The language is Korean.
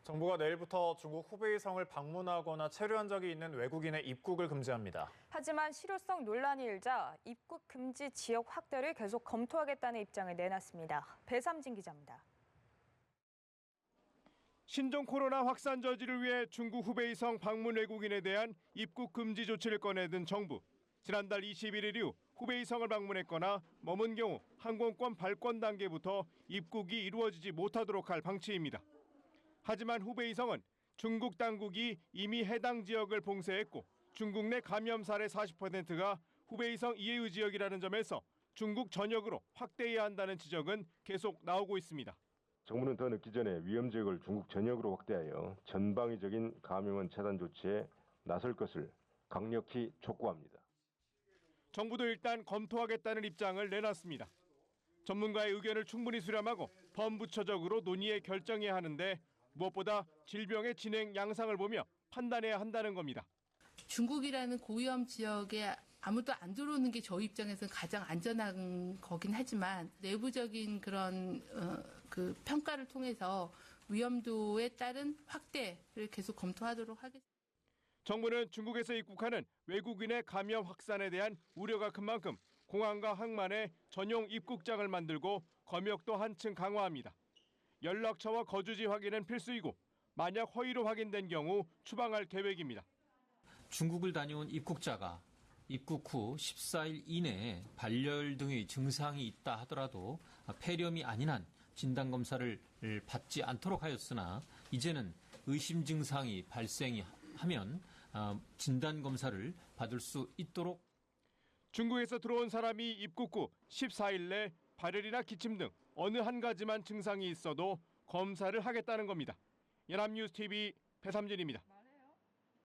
정부가 내일부터 중국 후베이성을 방문하거나 체류한 적이 있는 외국인의 입국을 금지합니다. 하지만 실효성 논란이 일자 입국 금지 지역 확대를 계속 검토하겠다는 입장을 내놨습니다. 배삼진 기자입니다. 신종 코로나 확산 저지를 위해 중국 후베이성 방문 외국인에 대한 입국 금지 조치를 꺼내든 정부. 지난달 21일 이후 후베이성을 방문했거나 머문 경우 항공권 발권 단계부터 입국이 이루어지지 못하도록 할 방침입니다. 하지만 후베이성은 중국 당국이 이미 해당 지역을 봉쇄했고 중국 내 감염 사례 40%가 후베이성 이해의 지역이라는 점에서 중국 전역으로 확대해야 한다는 지적은 계속 나오고 있습니다. 정부는 더 늦기 전에 위험 지역을 중국 전역으로 확대하여 전방위적인 감염원 차단 조치에 나설 것을 강력히 촉구합니다. 정부도 일단 검토하겠다는 입장을 내놨습니다. 전문가의 의견을 충분히 수렴하고 범부처적으로 논의해 결정해야 하는데 무엇보다 질병의 진행 양상을 보며 판단해야 한다는 겁니다. 중국이라는 고위험 지역에 아무도 안 들어오는 게 저희 입장에서는 가장 안전한 거긴 하지만 내부적인 그런 그 평가를 통해서 위험도에 따른 확대를 계속 검토하도록 하겠습니다. 정부는 중국에서 입국하는 외국인의 감염 확산에 대한 우려가 큰 만큼 공항과 항만에 전용 입국장을 만들고 검역도 한층 강화합니다. 연락처와 거주지 확인은 필수이고 만약 허위로 확인된 경우 추방할 계획입니다. 중국을 다녀온 입국자가 입국 후 14일 이내에 발열 등의 증상이 있다 하더라도 폐렴이 아닌 한 진단검사를 받지 않도록 하였으나 이제는 의심 증상이 발생하면 진단검사를 받을 수 있도록. 중국에서 들어온 사람이 입국 후 14일 내 발열이나 기침 등 어느 한 가지만 증상이 있어도 검사를 하겠다는 겁니다. 연합뉴스TV 배삼진입니다.